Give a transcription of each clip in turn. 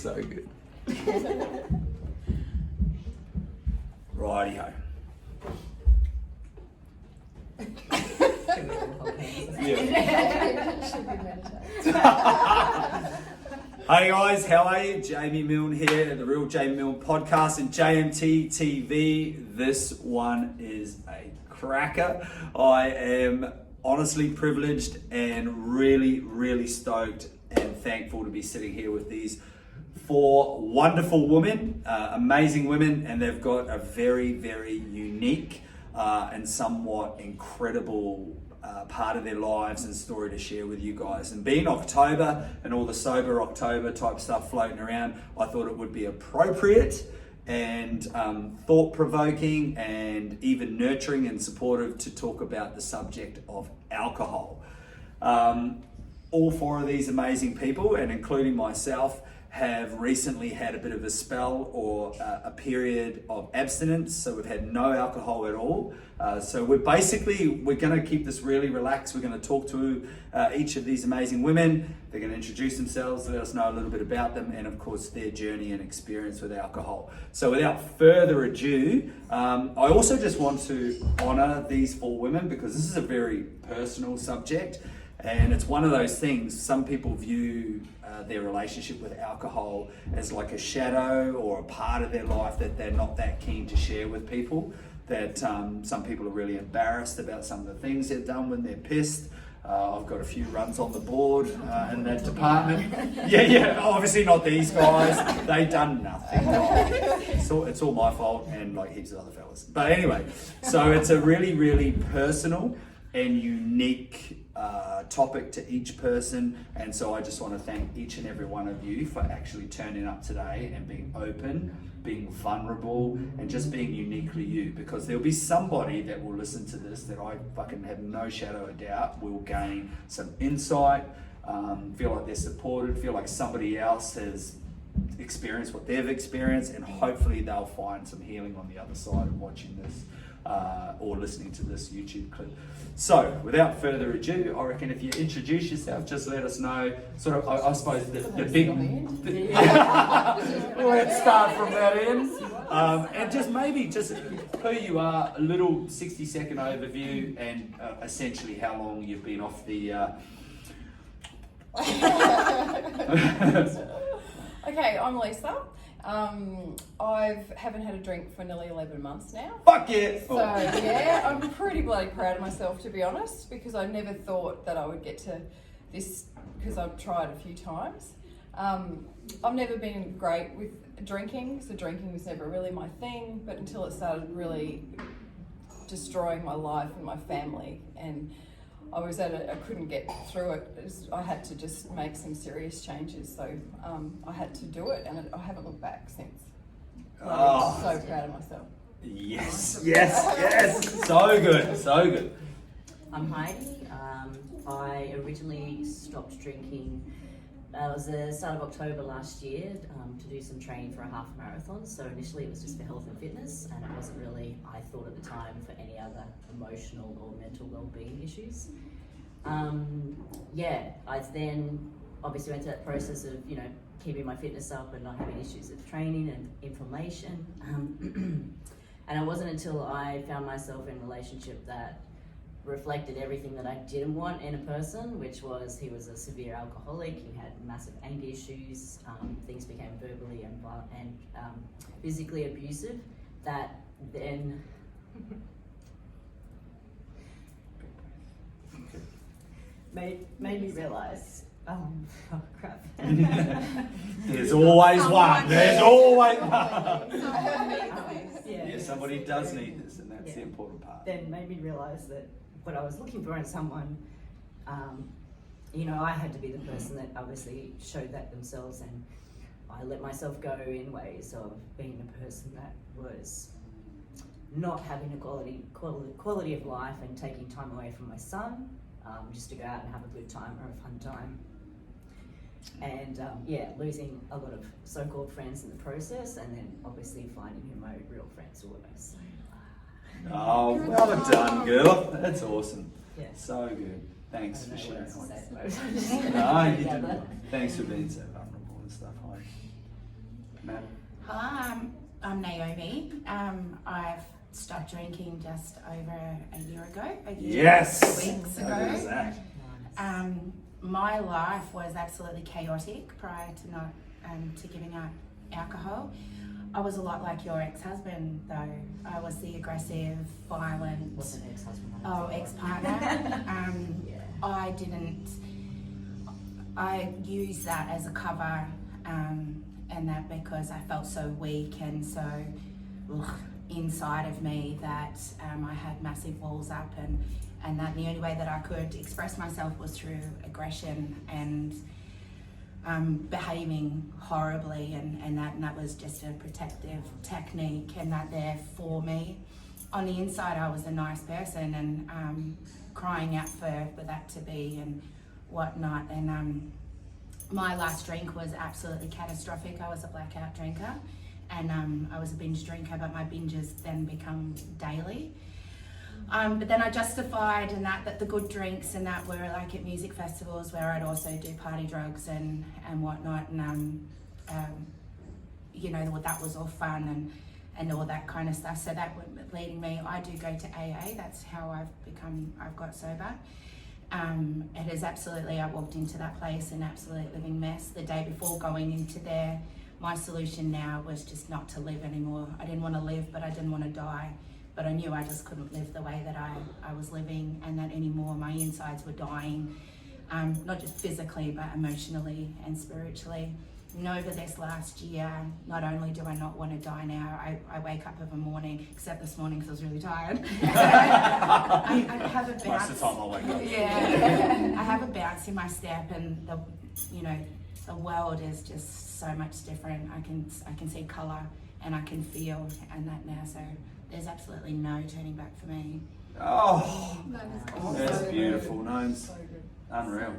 So good. Righty-ho. Hey guys, how are you? Jamie Milne here, the Real Jamie Milne podcast and JMTTv. This one is a cracker. I am honestly privileged and really stoked and thankful to be sitting here with these four wonderful women, amazing women, and they've got a very unique and somewhat incredible part of their lives and story to share with you guys. And being October and all the sober October type stuff floating around, I thought it would be appropriate and thought-provoking and even nurturing and supportive to talk about the subject of alcohol. All four of these amazing people, and including myself, have recently had a bit of a spell or a period of abstinence, so we've had no alcohol at all. So we're going to keep this really relaxed. We're going to talk to each of these amazing women. They're going to introduce themselves, let us know a little bit about them, and of course their journey and experience with alcohol. So without further ado, I also just want to honour these four women because this is a very personal subject. And it's one of those things, some people view their relationship with alcohol as like a shadow or a part of their life that they're not that keen to share with people. That some people are really embarrassed about some of the things they've done when they're pissed. I've got a few runs on the board in that department. Yeah, obviously not these guys. They've done nothing. It's all my fault and like heaps of other fellas. But anyway, so it's a really personal and unique topic to each person, and so I just want to thank each and every one of you for actually turning up today and being open, being vulnerable, and just being uniquely you, because there'll be somebody that will listen to this that I fucking have no shadow of doubt will gain some insight, feel like they're supported, feel like somebody else has experienced what they've experienced, and hopefully they'll find some healing on the other side of watching this or listening to this YouTube clip. So, without further ado, I reckon if you introduce yourself, just let us know, sort of, I suppose, the big... Let's start from that end. And just maybe just who you are, a little 60-second overview, and essentially how long you've been off the... Okay, I'm Lisa. I haven't had a drink for nearly 11 months now. Fuck yeah! So yeah, I'm pretty bloody proud of myself, to be honest, because I never thought that I would get to this, because I've tried a few times. I've never been great with drinking, so drinking was never really my thing, but until it started really destroying my life and my family, and I couldn't get through it. I had to just make some serious changes, so I had to do it, and I haven't looked back since. I'm so proud of myself. Yes. So good. I'm Heidi. I originally stopped drinking. It was the start of October last year to do some training for a half marathon. So initially it was just for health and fitness, and it wasn't really, I thought at the time, for any other emotional or mental well-being issues. I then obviously went through that process of, keeping my fitness up and not having issues with training and inflammation. And it wasn't until I found myself in a relationship that reflected everything that I didn't want in a person, which was he was a severe alcoholic, he had massive anger issues, things became verbally and physically abusive, that then made me realise, oh crap. There's always one. Yeah, somebody does need this, and that's the important part. Then made me realise that what I was looking for in someone, I had to be the person that obviously showed that themselves, and I let myself go in ways of being a person that was not having a quality of life and taking time away from my son, just to go out and have a good time or a fun time. And losing a lot of so-called friends in the process, and then obviously finding who my real friends were. So, oh, well done, girl. That's awesome. Yeah. So good. Thanks for sharing. No, No, you didn't. Thanks for being so vulnerable and stuff. Matt? Hi, I'm Naomi. I've stopped drinking just over a year ago. Yes! 2 weeks How good is ago. that? My life was absolutely chaotic prior to not to giving up alcohol. I was a lot like your ex-husband, though. I was the aggressive, violent. What's an ex-husband? Ex-partner. I used that as a cover, and that because I felt so weak and so inside of me that I had massive walls up, and that the only way that I could express myself was through aggression and behaving horribly, and that was just a protective technique, and that there for me. On the inside, I was a nice person, and crying out for that to be and whatnot. And my last drink was absolutely catastrophic. I was a blackout drinker, and I was a binge drinker, but my binges then become daily. But then I justified that the good drinks and that were like at music festivals where I'd also do party drugs and whatnot, and that was all fun and all that kind of stuff. So that was leading me. I do go to AA. That's how I've got sober. It is absolutely, I walked into that place an absolute living mess. The day before going into there, my solution now was just not to live anymore. I didn't want to live, but I didn't want to die. But I knew I just couldn't live the way that I was living, and that anymore. My insides were dying, not just physically, but emotionally and spiritually. And over this last year, not only do I not want to die now, I wake up every morning, except this morning because I was really tired. I have a bounce. Most of the time I wake up. Yeah, I have a bounce in my step, and the world is just so much different. I can see colour and I can feel, and that now. So there's absolutely no turning back for me. Oh, That is awesome. that's beautiful. No, So good. unreal.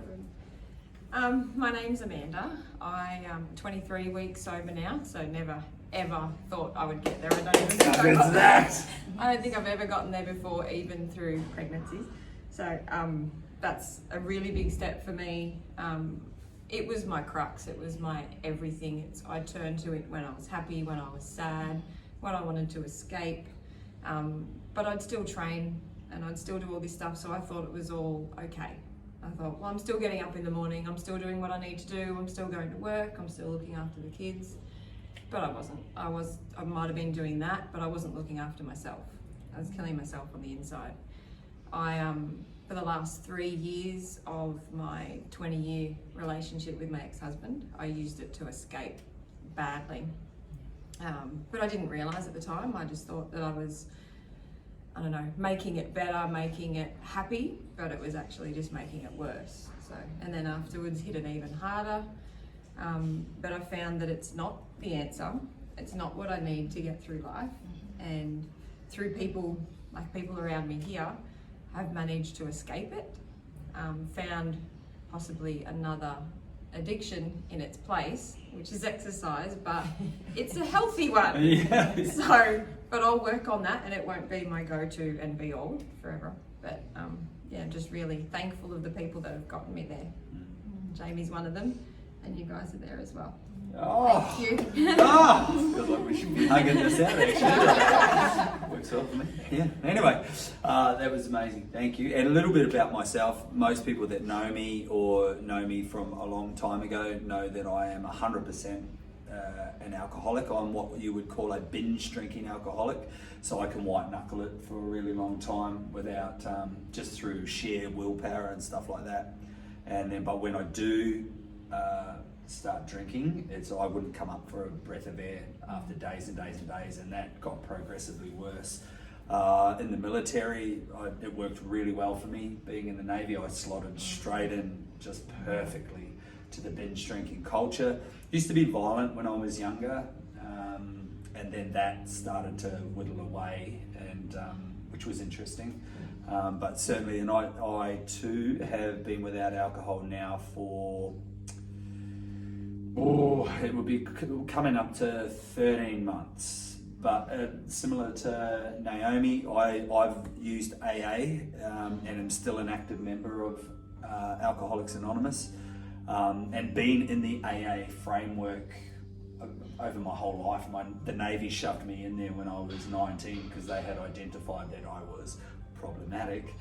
My name's Amanda. I am 23 weeks sober now, so never ever thought I would get there. I don't even think How good is that? I don't think I've ever gotten there before, even through pregnancies. So that's a really big step for me. It was my crux. It was my everything. I turned to it when I was happy, when I was sad, when I wanted to escape. But I'd still train and I'd still do all this stuff, so I thought it was all okay. I thought, well, I'm still getting up in the morning, I'm still doing what I need to do, I'm still going to work, I'm still looking after the kids. But I wasn't. I might have been doing that, but I wasn't looking after myself. I was killing myself on the inside. For the last 3 years of my 20-year relationship with my ex-husband, I used it to escape badly. But I didn't realise at the time. I just thought that I was, I don't know, making it better, making it happy, but it was actually just making it worse. So, and then afterwards hit it even harder. But I found that it's not the answer. It's not what I need to get through life. And through people, like people around me here, I've managed to escape it, found possibly another addiction in its place, which is exercise, but it's a healthy one. Yeah. So, but I'll work on that, and it won't be my go-to and be all forever. But just really thankful of the people that have gotten me there. Jamie's one of them, and you guys are there as well. Oh. Thank you. Oh, feels like we should be hugging this out actually. Works well for me. Yeah. Anyway, that was amazing. Thank you. And a little bit about myself. Most people that know me or know me from a long time ago know that I am 100% an alcoholic. I'm what you would call a binge drinking alcoholic. So I can white knuckle it for a really long time without just through sheer willpower and stuff like that. And then, but when I do start drinking, I wouldn't come up for a breath of air after days and days and days, and that got progressively worse. In the military, it worked really well for me. Being in the Navy, I slotted straight in just perfectly to the binge drinking culture. Used to be violent when I was younger, and then that started to whittle away, and which was interesting. But certainly, and I too have been without alcohol now for it would be coming up to 13 months. But similar to Naomi, I've used AA and am still an active member of Alcoholics Anonymous, and been in the AA framework over my whole life. The Navy shoved me in there when I was 19 because they had identified that I was problematic.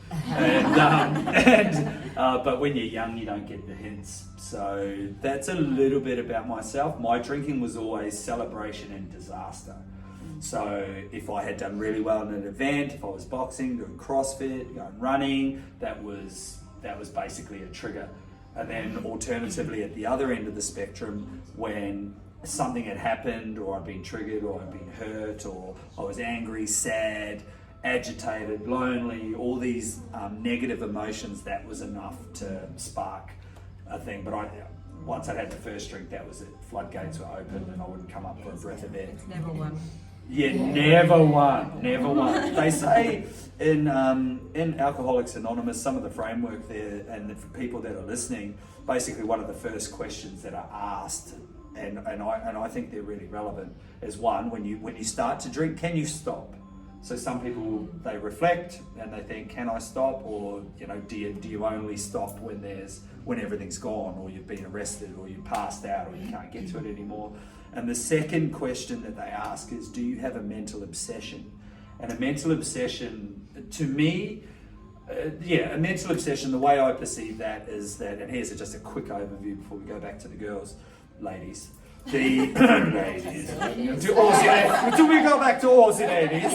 But when you're young, you don't get the hints. So that's a little bit about myself. My drinking was always celebration and disaster. So if I had done really well in an event, if I was boxing, doing CrossFit, going running, that was basically a trigger. And then alternatively at the other end of the spectrum, when something had happened, or I'd been triggered, or I'd been hurt, or I was angry, sad, agitated, lonely, all these negative emotions, that was enough to spark a thing. But once I had the first drink, that was it. Floodgates were open and I wouldn't come up for a breath of air. It's never one. Yeah, never won. They say in Alcoholics Anonymous, some of the framework there, and for people that are listening, basically one of the first questions that are asked, and I think they're really relevant, is one, when you start to drink, can you stop? So some people, they reflect and they think, can I stop? Or do you only stop when everything's gone, or you've been arrested, or you've passed out, or you can't get to it anymore? And the second question that they ask is, do you have a mental obsession? And a mental obsession, to me, a mental obsession, the way I perceive that is that, and here's just a quick overview before we go back to the girls, ladies. The ladies. Until we go back to Aussie ladies.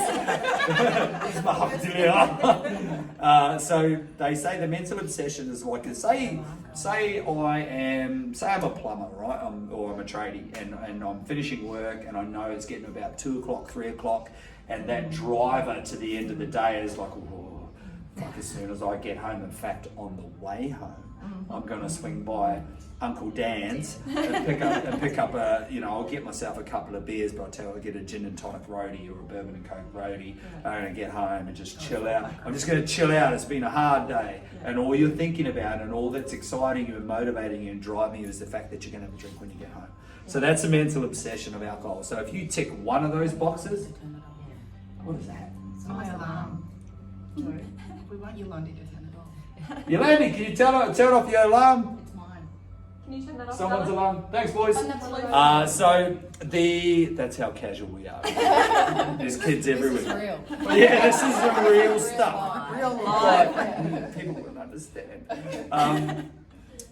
So they say the mental obsession is like, say I'm a plumber, right? Or I'm a tradie, and I'm finishing work, and I know it's getting about 2 o'clock, 3 o'clock, and that driver to the end of the day is like, oh, fuck, as soon as I get home. In fact, on the way home, I'm going to swing by Uncle Dan's and pick up a, I'll get myself a couple of beers, but I'll get a gin and tonic roadie or a bourbon and coke roadie. I'm going to get home and just chill out. I'm just going to chill out. It's been a hard day. And all you're thinking about and all that's exciting you and motivating you and driving you is the fact that you're going to have a drink when you get home. So that's a mental obsession of alcohol. So if you tick one of those boxes, what is that? It's my alarm. Sorry. We want Yolandi to turn it off. Yolandi, can you turn off your alarm? It's mine. Can you turn that off? Someone's alarm. Thanks, boys. That's how casual we are. There's kids everywhere. This is real. Yeah, this is the real stuff. Real life. People wouldn't understand.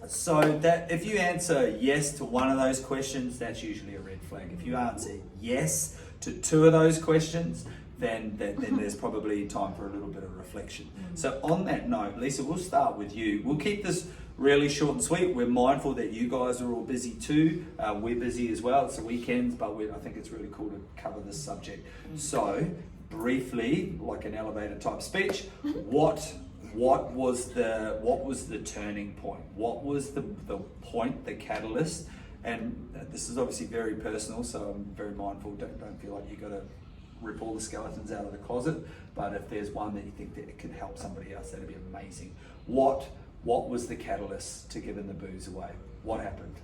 So that if you answer yes to one of those questions, that's usually a red flag. If you answer yes to 2 of those questions, then there's probably time for a little bit of reflection. So on that note, Lisa, we'll start with you. We'll keep this really short and sweet. We're mindful that you guys are all busy too. We're busy as well. It's the weekends, but I think it's really cool to cover this subject. So briefly, like an elevator type speech, what was the turning point? What was the point, the catalyst? And this is obviously very personal, so I'm very mindful. Don't feel like you got to rip all the skeletons out of the closet, but if there's one that you think that it could help somebody else, that'd be amazing. What was the catalyst to giving the booze away? What happened?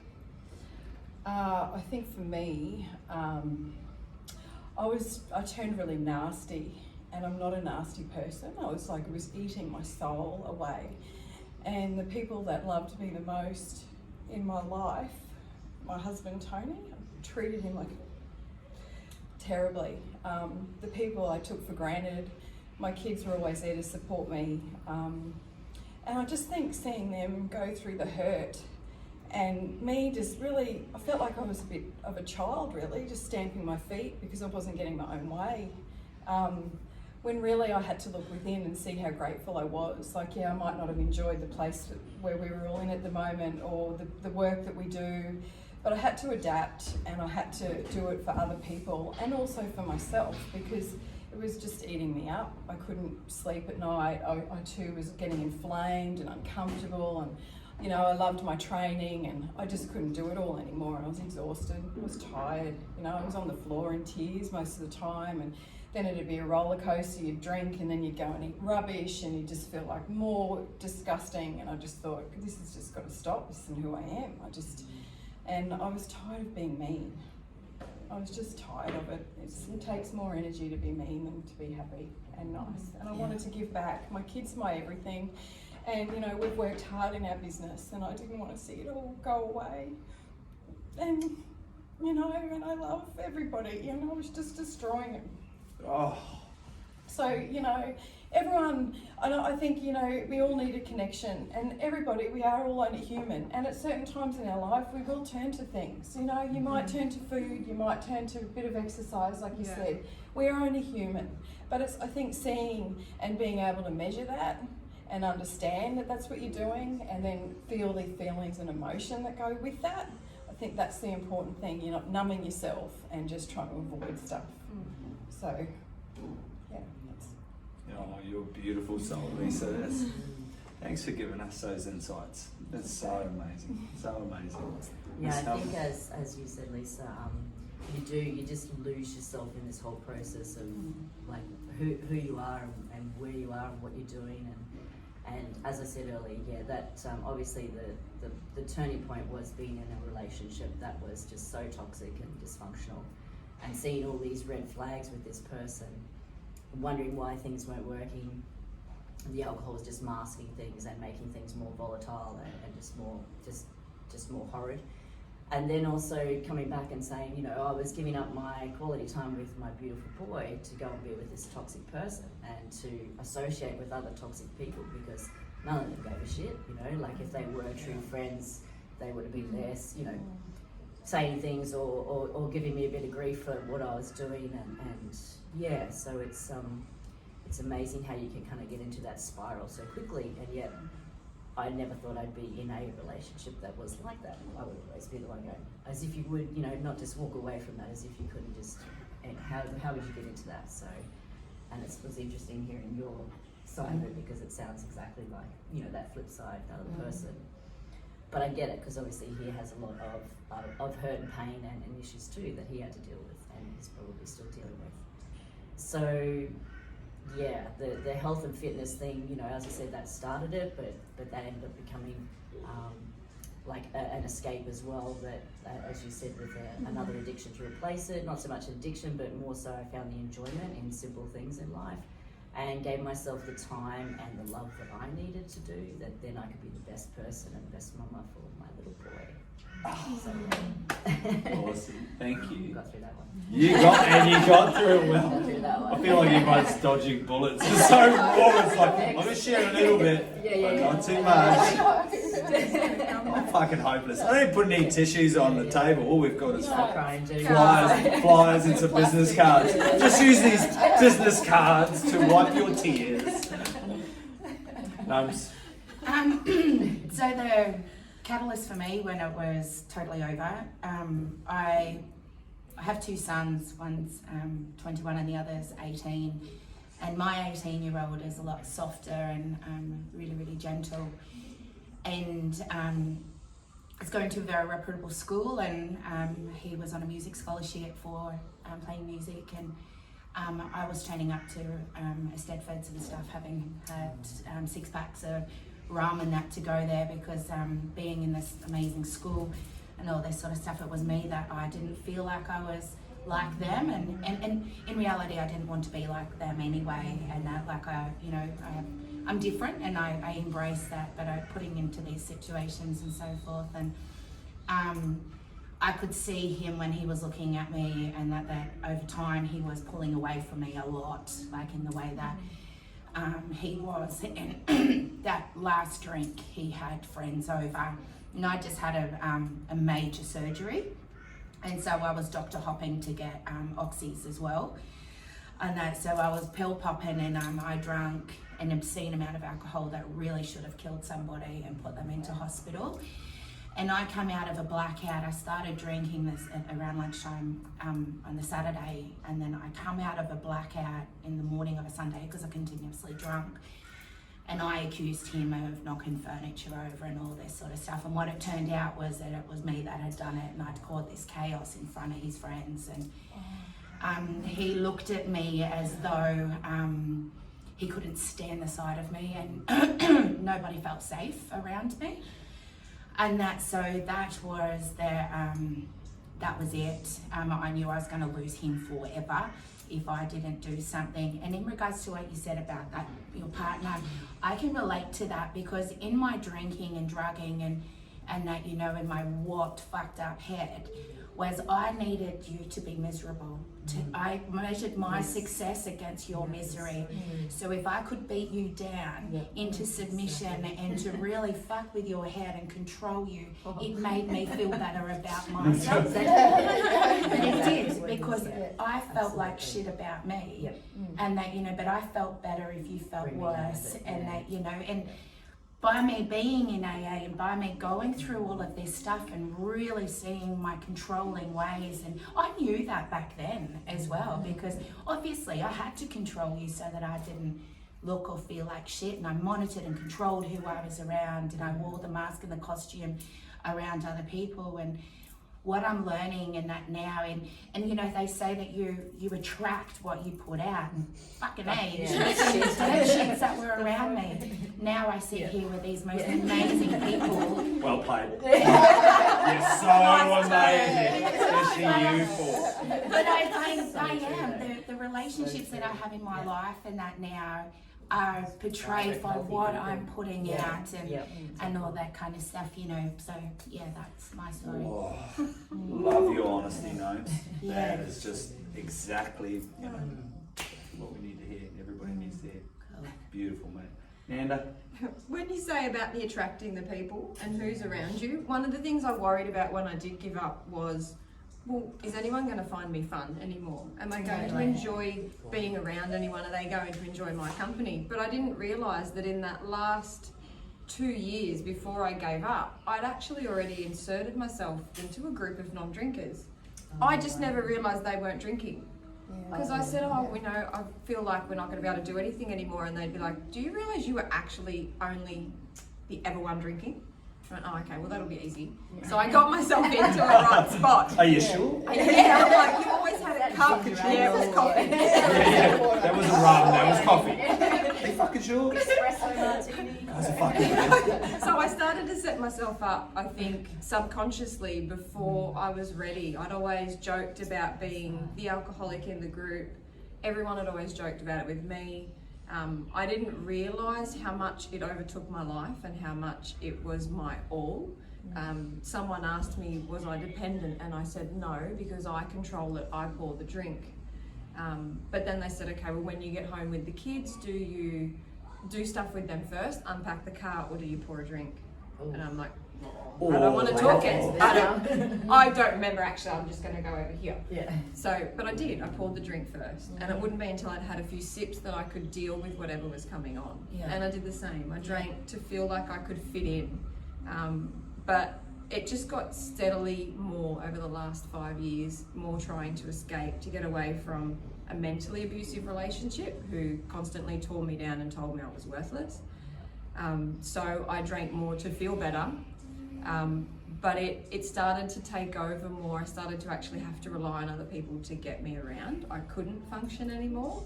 I think for me, I turned really nasty, and I'm not a nasty person. I was eating my soul away, and the people that loved me the most in my life, my husband Tony, I treated him terribly. The people I took for granted, my kids were always there to support me, and I just think seeing them go through the hurt and me just really, I felt like I was a bit of a child really, just stamping my feet because I wasn't getting my own way. When really I had to look within and see how grateful I was. I might not have enjoyed the place where we were all in at the moment or the work that we do, but I had to adapt and I had to do it for other people and also for myself because it was just eating me up. I couldn't sleep at night. I too was getting inflamed and uncomfortable, and I loved my training and I just couldn't do it all anymore. I was exhausted, I was tired, I was on the floor in tears most of the time, and then it'd be a roller coaster. You'd drink and then you'd go and eat rubbish and you just feel like more disgusting, and I just thought, this has just got to stop. This isn't who I am. And I was tired of being mean. I was just tired of it. It takes more energy to be mean than to be happy and nice. And I wanted to give back. My kids, my everything. And we've worked hard in our business and I didn't want to see it all go away. And you know, and I love everybody, and I was just destroying him. Oh, So, you know, everyone, I think, you know, we all need a connection, and everybody, we are all only human, and at certain times in our life we will turn to things, you know, you might turn to food, you might turn to a bit of exercise, like you said. We are only human, but it's, I think, seeing and being able to measure that and understand that that's what you're doing, and then feel the feelings and emotion that go with that. I think that's the important thing. You're not numbing yourself and just trying to avoid stuff. So, yeah. oh, you're a beautiful soul, Lisa. Thanks for giving us those insights. That's so amazing. So amazing. Yeah, It's I think as you said, Lisa, you just lose yourself in this whole process of like who you are and where you are and what you're doing, and as I said earlier, yeah, that obviously the turning point was being in a relationship that was just so toxic and dysfunctional, and seeing all these red flags with this person, wondering why things weren't working. The alcohol was just masking things and making things more volatile and just more horrid. And then also coming back and saying, you know, I was giving up my quality time with my beautiful boy to go and be with this toxic person and to associate with other toxic people, because none of them gave a shit, you know, like if they were true friends, they would have been there, you know, saying things or giving me a bit of grief for what I was doing, and yeah, so it's amazing how you can kind of get into that spiral so quickly, and yet I never thought I'd be in a relationship that was like that. I would always be the one going, as if you would, you know, not just walk away from that, as if you couldn't just, and how would you get into that? So, and it was interesting hearing your side of it, because it sounds exactly like, you know, that flip side, the other person. But I get it, because obviously he has a lot of hurt and pain and issues too that he had to deal with, and he's probably still dealing with. So, yeah, the health and fitness thing, you know, as I said, that started it, but that ended up becoming like an escape as well, that as you said, with another addiction to replace it, not so much addiction, but more so I found the enjoyment in simple things in life, and gave myself the time and the love that I needed to do, that then I could be the best person and best mama for my little boy. So, yeah. Awesome. Thank you. Got through that one. You got through it well. Got through that one. I feel like everyone's dodging bullets. It's so raw. It's like, I'm going to share a little bit, but not too much. I'm fucking hopeless. I didn't put any tissues on the table. All we've got is Crying, dude. flyers and some business cards. Just use these business cards to wipe your tears. Nums. So the catalyst for me when it was totally over, I have two sons, one's 21 and the other's 18, and my 18-year-old is a lot softer and really, really gentle, and is going to a very reputable school, and he was on a music scholarship for playing music, and I was training up to Stedfords and stuff, having had 6 packs of rum and that to go there, because being in this amazing school and all this sort of stuff, it was me that I didn't feel like I was like them, and in reality I didn't want to be like them anyway, and that like I'm different, and I embrace that, but putting into these situations and so forth, and I could see him when he was looking at me, and that over time he was pulling away from me a lot, like in the way that he was, and that last drink he had friends over, and I just had a major surgery, and so I was doctor hopping to get oxys as well, and that, so I was pill popping, and I drank an obscene amount of alcohol that really should have killed somebody and put them into hospital. And I come out of a blackout. I started drinking this around lunchtime on the Saturday, and then I come out of a blackout in the morning of a Sunday because I continuously drunk. And I accused him of knocking furniture over and all this sort of stuff. And what it turned out was that it was me that had done it, and I'd caused this chaos in front of his friends. And he looked at me as though he couldn't stand the sight of me, and nobody felt safe around me. And that was that was it. I knew I was going to lose him forever if I didn't do something. And in regards to what you said about that, your partner, I can relate to that, because in my drinking and drugging and that, you know, in my warped, fucked up head, was I needed you to be miserable. I measured my success against your misery. So if I could beat you down into submission and to really fuck with your head and control you, it made me feel better about myself. But it did, because I felt like shit about me, and that, you know, but I felt better if you felt worse, and that, you know, and by me being in AA and by me going through all of this stuff and really seeing my controlling ways, and I knew that back then as well, because obviously I had to control you so that I didn't look or feel like shit, and I monitored and controlled who I was around, and I wore the mask and the costume around other people. And what I'm learning in that now, and you know, they say that you attract what you put out, and fucking A, shits that were around me. Now I sit here with these most amazing people. Well played. You're so amazing, especially you four. But I am. The relationships that I have in my life and that now are portrayed by what I'm putting out and all that kind of stuff, you know. So yeah, that's my story. Oh, love your honesty, Gnomes. That is just exactly, you know, what we need to hear. Everybody needs to hear. Beautiful, mate. Nanda? When you say about the attracting the people and who's around you, one of the things I worried about when I did give up was, well, is anyone going to find me fun anymore? Am I going to enjoy being around anyone? Are they going to enjoy my company? But I didn't realise that in that last 2 years before I gave up, I'd actually already inserted myself into a group of non-drinkers. I just never realised they weren't drinking. Because I said, oh, you know, I feel like we're not going to be able to do anything anymore. And they'd be like, do you realise you were actually only the ever one drinking? I went, oh, okay, well, that'll be easy. So I got myself into a right spot. Are you sure? Yeah, I'm like, you always had a cup. Yeah, it was coffee. That wasn't rum, that was coffee. Are you fucking sure? Espresso martini. Guys are fucking So I started to set myself up, I think, subconsciously before I was ready. I'd always joked about being the alcoholic in the group. Everyone had always joked about it with me. I didn't realise how much it overtook my life and how much it was my all. Someone asked me, was I dependent? And I said no, because I control it, I pour the drink. But then they said, okay, well, when you get home with the kids, do you do stuff with them first, unpack the car, or do you pour a drink? And I'm like, I don't want to talk it. I don't remember actually, I'm just going to go over here. So, but I did, I poured the drink first. And it wouldn't be until I'd had a few sips that I could deal with whatever was coming on. And I did the same. I drank to feel like I could fit in. But it just got steadily more over the last 5 years, more trying to escape, to get away from a mentally abusive relationship who constantly tore me down and told me I was worthless. So I drank more to feel better. But it started to take over more. I started to actually have to rely on other people to get me around. I couldn't function anymore.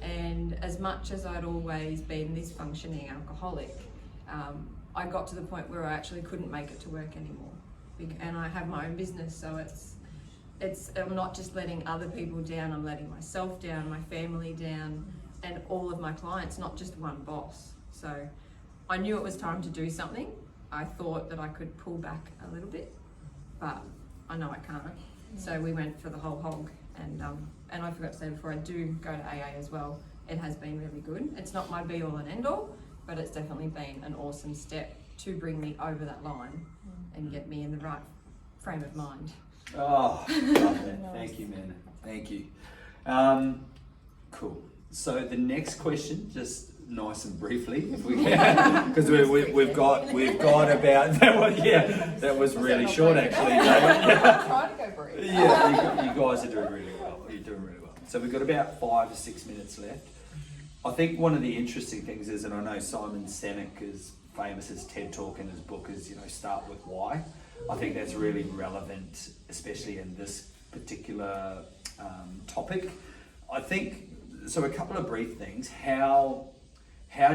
And as much as I'd always been this functioning alcoholic, I got to the point where I actually couldn't make it to work anymore. And I have my own business, so I'm not just letting other people down, I'm letting myself down, my family down, and all of my clients, not just one boss. So I knew it was time to do something. I thought that I could pull back a little bit, but I know I can't. So we went for the whole hog, and I forgot to say before, I do go to AA as well. It has been really good. It's not my be all and end all, but it's definitely been an awesome step to bring me over that line and get me in the right frame of mind. Oh, love that. Thank you, man. Thank you. Cool. So the next question, just nice and briefly, if we can, because we've got about that one. Yeah, that was really short actually. I'm trying to go brief. Yeah, you guys are doing really well. You're doing really well. So we've got about 5 to 6 minutes left. I think one of the interesting things is, and I know Simon Sinek is famous as TED Talk in his book is, you know, start with why. I think that's really relevant, especially in this particular topic. I think, so a couple of brief things. How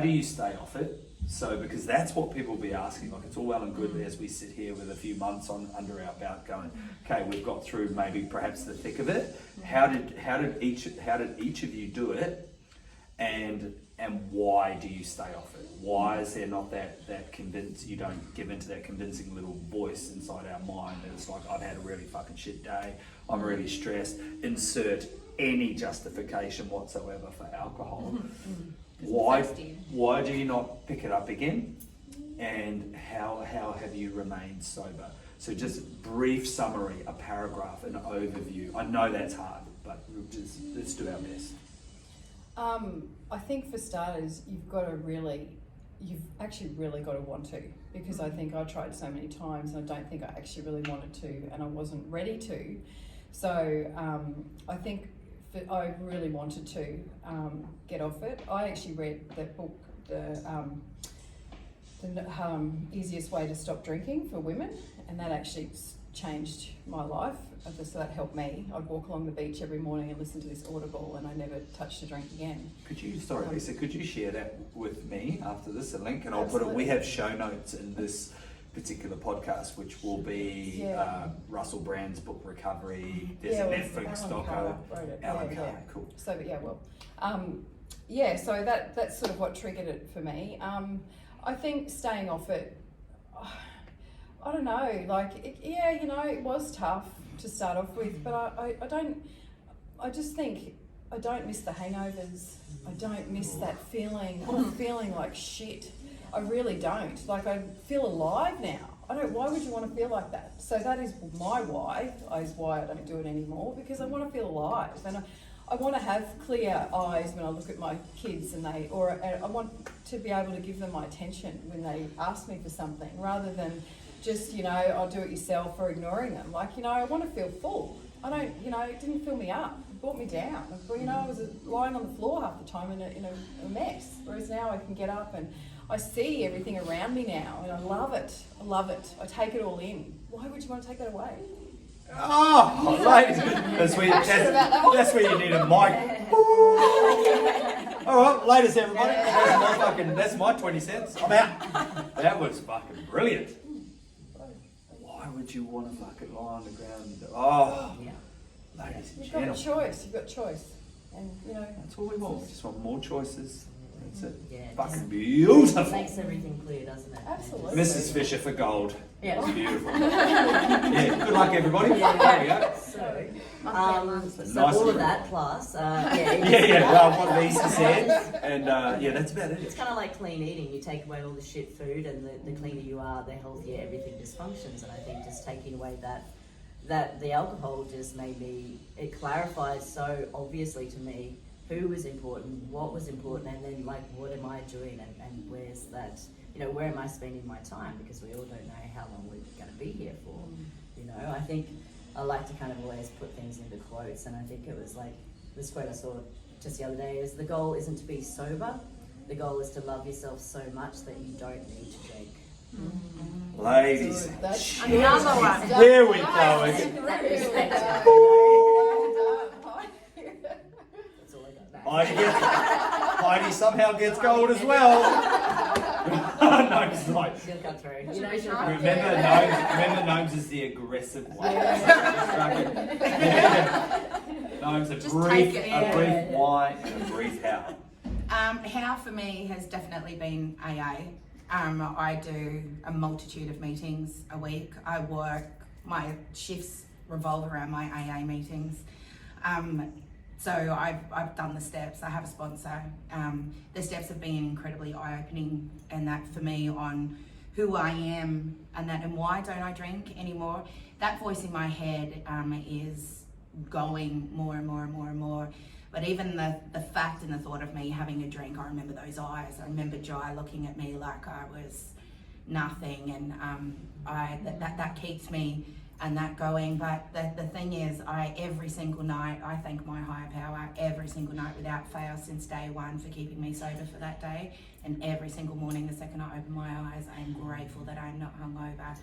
do you stay off it? So, because that's what people will be asking. Like, it's all well and good as we sit here with a few months under our belt going, okay, we've got through maybe perhaps the thick of it. How did each of you do it? and why do you stay off it? Why is there not that convince you don't give into that convincing little voice inside our mind that it's like, I've had a really fucking shit day, I'm really stressed, insert any justification whatsoever for alcohol. Why do you not pick it up again? And how have you remained sober? So just brief summary, a paragraph, an overview. I know that's hard, but let's do our best. I think for starters, you've actually really got to want to, because I think I tried so many times and I don't think I actually really wanted to, and I wasn't ready to. So I think I really wanted to get off it. I actually read that book, the Easiest Way to Stop Drinking for Women, and that actually changed my life. So that helped me. I'd walk along the beach every morning and listen to this Audible, and I never touched a drink again. Lisa, could you share that with me after this, a link, and I'll Absolutely. put it. We have show notes in this particular podcast, which will be Russell Brand's book Recovery. There's a Netflix doco. Alan Carr, cool. So so that's sort of what triggered it for me. I think staying off it, I don't know, like, it was tough to start off with, but I just think I don't miss the hangovers. I don't miss that feeling of feeling like shit. I really don't. Like, I feel alive now. Why would you want to feel like that? So that is my why, is why I don't do it anymore, because I want to feel alive. And I want to have clear eyes when I look at my kids, and I want to be able to give them my attention when they ask me for something, rather than just, I'll do it yourself, or ignoring them. Like, I want to feel full. I don't, it didn't fill me up. It brought me down. I was lying on the floor half the time in a mess. Whereas now I can get up and I see everything around me now, and I love it. I love it. I take it all in. Why would you want to take that away? Oh, ladies, that's where you need a mic. All right, latest everybody. That's my 20 cents. I'm out. That was fucking brilliant. Why would you want to fucking lie on the ground? Oh, ladies and gentlemen. You've got choice. And, That's all we want. We just want more choices. That's it. Yeah, Fucking beautiful. It makes everything clear, doesn't it? Absolutely. Mrs. Fisher for gold. Yeah. That's beautiful. Yeah, good luck everybody. Yeah. There we go. So all of that plus, what Lisa said, and that's about it. It's kind of like clean eating. You take away all the shit food, and the cleaner you are, the healthier everything just functions. And I think just taking away that the alcohol just it clarifies so obviously to me who was important, what was important, and then like, what am I doing, and where's that, where am I spending my time? Because we all don't know how long we're going to be here for. I think I like to kind of always put things into quotes, and I think it was like this quote I saw just the other day is, the goal isn't to be sober, the goal is to love yourself so much that you don't need to drink. Ladies, That's another one. There we go again. That's all I got back. Heidi somehow gets gold as well. No, it's not. She'll come through. Remember, Gnomes is the aggressive one. Gnomes, a brief why and a brief how. How for me has definitely been AA. I do a multitude of meetings a week. My shifts revolve around my AA meetings. So I've done the steps. I have a sponsor. The steps have been incredibly eye-opening, and that for me on who I am and why don't I drink anymore. That voice in my head is going more and more and more and more. But even the fact and the thought of me having a drink, I remember those eyes. I remember Jai looking at me like I was nothing, and that keeps me and that going. But the thing is, every single night I thank my higher power, every single night without fail since day one, for keeping me sober for that day. And every single morning, the second I open my eyes, I am grateful that I'm not hungover,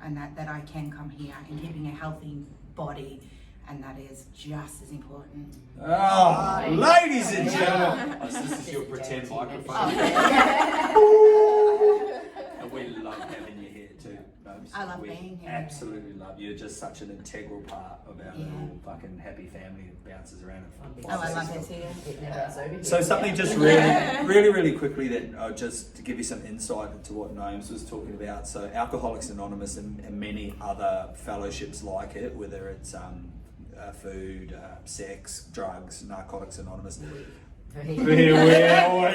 and that I can come here, and keeping a healthy body. And that is just as important. Oh, ladies and gentlemen. This is your pretend microphone. And we love having you here too, Gnomes. I love we being here. absolutely love you. You're just such an integral part of our little fucking happy family that bounces around. I love it here. It never ends over here. So something just really quickly that just to give you some insight into what Gnomes was talking about. So Alcoholics Anonymous and many other fellowships like it, whether it's food, sex, drugs, Narcotics Anonymous. Well,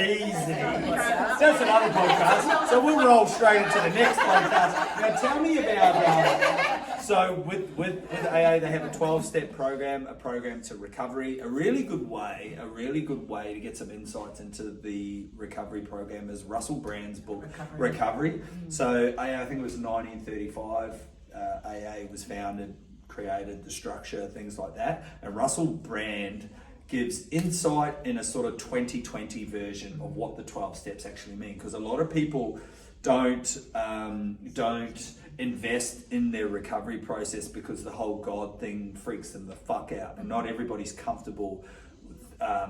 easy. That's another podcast. So we'll roll straight into the next podcast. Now tell me about, so with AA, they have a 12-step program, a program to recovery. A really good way to get some insights into the recovery program is Russell Brand's book, Recovery. So AA, I think it was 1935, AA was founded, created the structure, things like that. And Russell Brand gives insight in a sort of 2020 version of what the 12 steps actually mean, because a lot of people don't invest in their recovery process because the whole God thing freaks them the fuck out, and not everybody's comfortable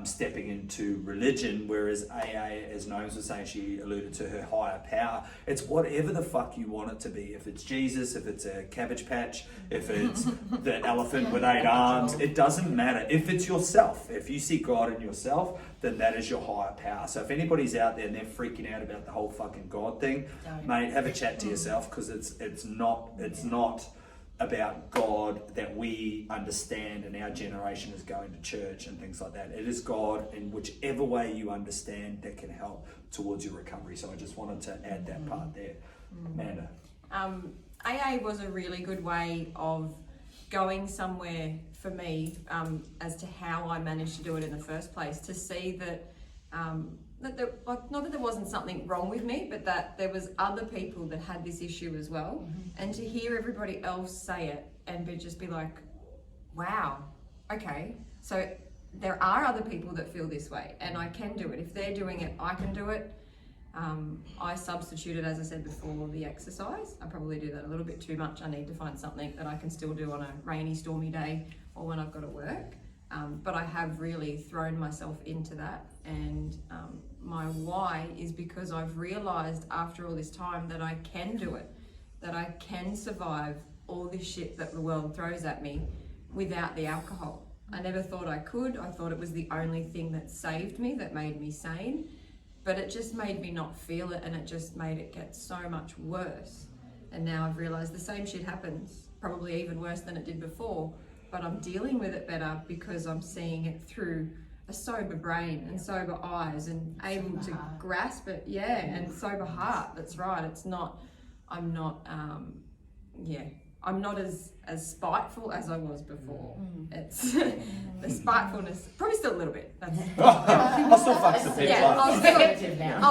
stepping into religion, whereas AA, as Gnomes was saying, she alluded to her higher power. It's whatever the fuck you want it to be. If it's Jesus, if it's a Cabbage Patch, if it's the elephant with 8 arms, it doesn't matter. If it's yourself, if you see God in yourself, then that is your higher power. So if anybody's out there and they're freaking out about the whole fucking God thing, mate, have a chat to yourself, because it's not about God that we understand and our generation is going to church and things like that. It is God in whichever way you understand that can help towards your recovery. So I just wanted to add that part there. Amanda. AA was a really good way of going somewhere for me, as to how I managed to do it in the first place, to see that not that there wasn't something wrong with me, but that there was other people that had this issue as well, and to hear everybody else say it and just be like, wow, okay, so there are other people that feel this way and I can do it. If they're doing it, I can do it. I substituted, as I said before, the exercise. I probably do that a little bit too much. I need to find something that I can still do on a rainy, stormy day or when I've got to work. But I have really thrown myself into that, and my why is because I've realised after all this time that I can do it, that I can survive all this shit that the world throws at me without the alcohol. I never thought I could. I thought it was the only thing that saved me, that made me sane, but it just made me not feel it, and it just made it get so much worse. And now I've realised the same shit happens, probably even worse than it did before, but I'm dealing with it better because I'm seeing it through a sober brain and sober eyes and able to grasp it, and sober heart. That's right. I'm not as spiteful as I was before. It's the spitefulness, probably still a little bit. I'll still fuck some people up. I'll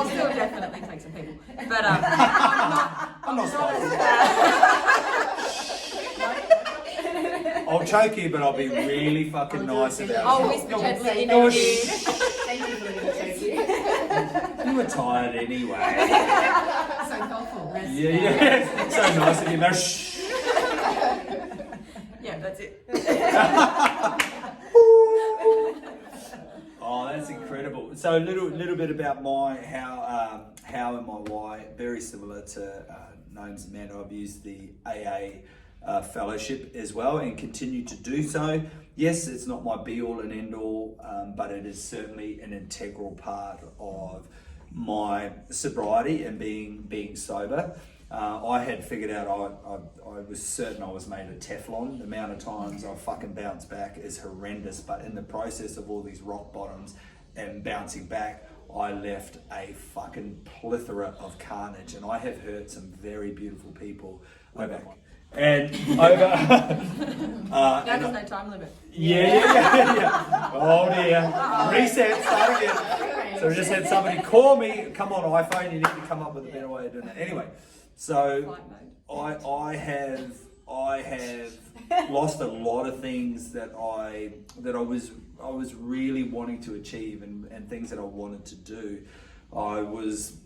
still definitely take some people, but I'm not spiteful. I'll choke you, but I'll be really fucking nice about it. I'll whisper gently in your ear. Thank you for letting me choke you. You were tired anyway. So helpful. Yeah. So nice of you, man. Shh. Yeah, that's it. Oh, that's incredible. So a little bit about my how and my why. Very similar to Gnomes and Amanda. I've used the AA fellowship as well and continue to do so. Yes, it's not my be all and end all, but it is certainly an integral part of my sobriety and being sober. I had figured out I was certain I was made of Teflon. The amount of times I fucking bounced back is horrendous, but in the process of all these rock bottoms and bouncing back, I left a fucking plethora of carnage, and I have hurt some very beautiful people over. And over. Now there's no time limit. Yeah. Oh dear. Reset. Start again. So we just had somebody call me. Come on, iPhone. You need to come up with a better way of doing it. Anyway, so I have lost a lot of things that I was really wanting to achieve and things that I wanted to do. I was,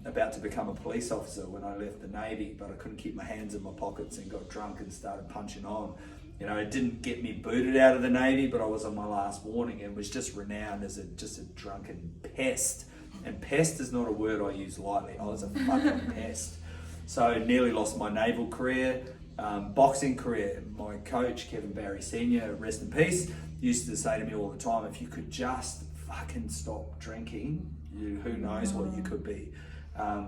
about to become a police officer when I left the Navy, but I couldn't keep my hands in my pockets and got drunk and started punching on. It didn't get me booted out of the Navy, but I was on my last warning and was just renowned as just a drunken pest. And pest is not a word I use lightly. I was a fucking pest. So nearly lost my naval career, boxing career. My coach, Kevin Barry Sr., rest in peace, used to say to me all the time, if you could just fucking stop drinking, who knows what you could be.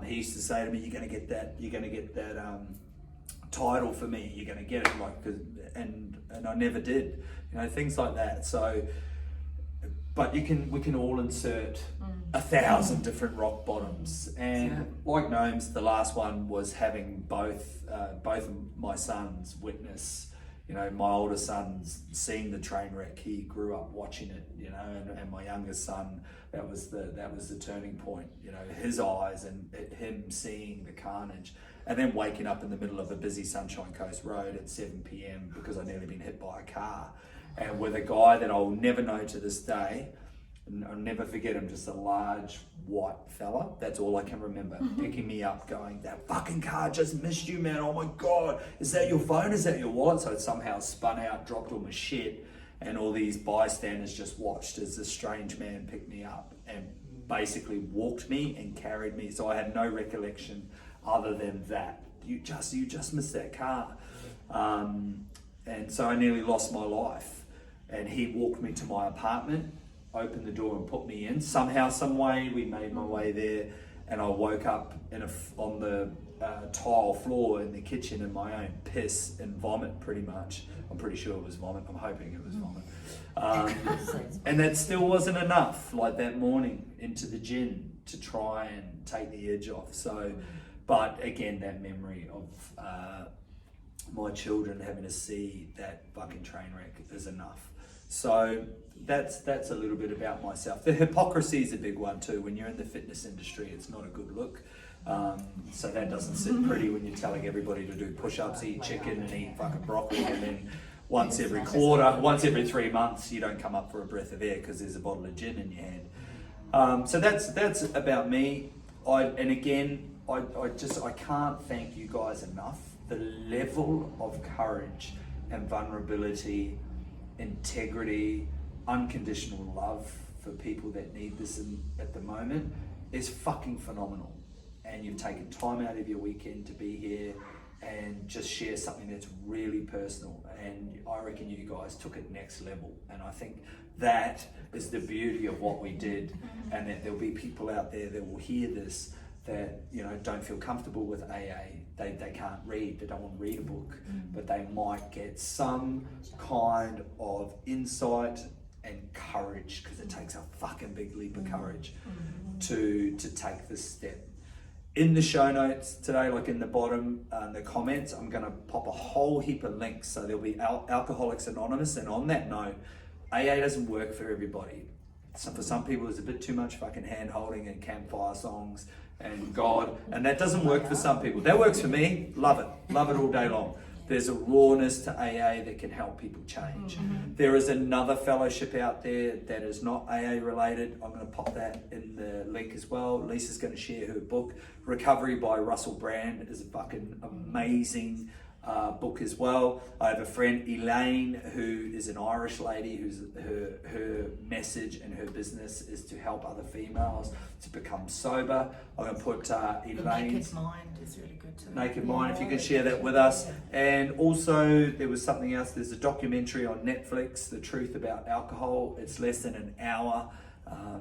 He used to say to me, you're going to get that title for me, you're going to get it, like, and I never did, you know, things like that. So, but we can all insert 1,000 different rock bottoms, and like Gnomes, the last one was having both of my sons witness, you know, my older son's seeing the train wreck. He grew up watching it, you know, and my youngest son, that was the turning point, you know, his eyes and him seeing the carnage, and then waking up in the middle of a busy Sunshine Coast Road at 7 p.m. because I'd nearly been hit by a car, and with a guy that I'll never know to this day. I'll never forget him, just a large white fella, that's all I can remember, picking me up going, that fucking car just missed you, man, oh my God, is that your phone, is that your wallet? So it somehow spun out, dropped all my shit, and all these bystanders just watched as this strange man picked me up and basically walked me and carried me. So I had no recollection other than that. You just missed that car. And so I nearly lost my life. And he walked me to my apartment, opened the door and put me in. Somehow, some way, we made my way there, and I woke up on the tile floor in the kitchen in my own piss and vomit, pretty much. I'm pretty sure it was vomit. I'm hoping it was vomit. And that still wasn't enough, like that morning, into the gin to try and take the edge off. So, but again, that memory of my children having to see that fucking train wreck is enough. So that's a little bit about myself. The hypocrisy is a big one too. When you're in the fitness industry, it's not a good look. So that doesn't sit pretty when you're telling everybody to do push-ups, eat chicken and eat fucking broccoli, and then once every 3 months, you don't come up for a breath of air because there's a bottle of gin in your hand. So that's about me. I can't thank you guys enough. The level of courage and vulnerability, integrity, unconditional love for people that need this at the moment is fucking phenomenal. And you've taken time out of your weekend to be here and just share something that's really personal. And I reckon you guys took it next level. And I think that is the beauty of what we did, and that there'll be people out there that will hear this that, you know, don't feel comfortable with AA. They can't read, they don't want to read a book, but they might get some kind of insight and courage, because it takes a fucking big leap of courage to take this step. In the show notes today, like in the bottom, the comments, I'm going to pop a whole heap of links. So there'll be Alcoholics Anonymous, and on that note, AA doesn't work for everybody. So for some people, there's a bit too much fucking hand holding and campfire songs and God, and that doesn't work for some people. That works for me. Love it all day long. There's a rawness to AA that can help people change. There is another fellowship out there that is not AA related. I'm going to pop that in the link as well. Lisa's going to share her book. Recovery by Russell Brand is a fucking amazing book as well. I have a friend, Elaine, who is an Irish lady who's her message and her business is to help other females to become sober. I'm going to put Elaine's Naked Mind is really good too. Naked Mind, if you can share that with us. And also there was something else, there's a documentary on Netflix, The Truth About Alcohol. It's less than an hour.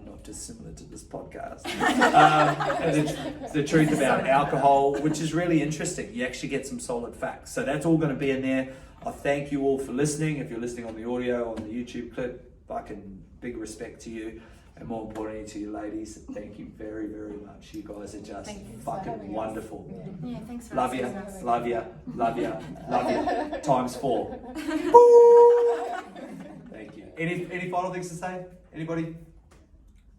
Not dissimilar to this podcast. And it's the truth about alcohol, which is really interesting. You actually get some solid facts. So that's all going to be in there. I thank you all for listening. If you're listening on the audio, on the YouTube clip, fucking big respect to you. And more importantly to you ladies, thank you very, very much. You guys are just fucking wonderful. Yeah, thanks for Love you, love you, love you, love you. Times 4. Thank you. Any final things to say? Anybody?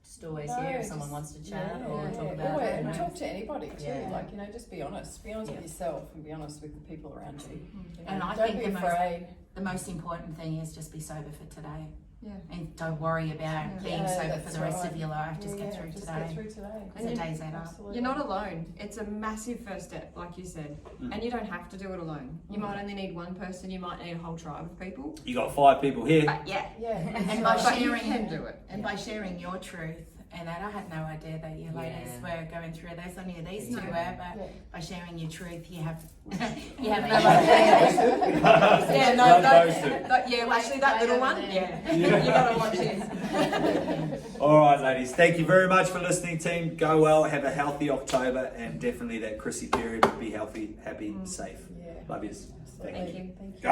Just always here if someone wants to chat or talk about Or it. talk to anybody too. Yeah. Like, you know, just be honest. Be honest with yourself and be honest with the people around you. You know, And I don't think be the afraid. most important thing is just be sober for today. Yeah. And don't worry about being Yeah, sober for that's the rest right. of your life. Just get through Just today. get through today. Because the days add up. Absolutely. You're not alone. It's a massive first step, like you said. And you don't have to do it alone. You might only need one person, you might need a whole tribe of people. You got 5 people here. But yeah. Yeah. And by But you sharing can do it. And by sharing your truth and that I had no idea that you ladies were going through this. I knew these two were, but by sharing your truth, you have you have no idea. Yeah, Love no, those two. yeah, well, actually that little one, yeah, you gotta watch this. All right, ladies. Thank you very much for listening, team. Go well. Have a healthy October, and definitely that Chrissy period. Be healthy, happy, safe. Yeah. Love yous. Absolutely. Thank you. Thank you.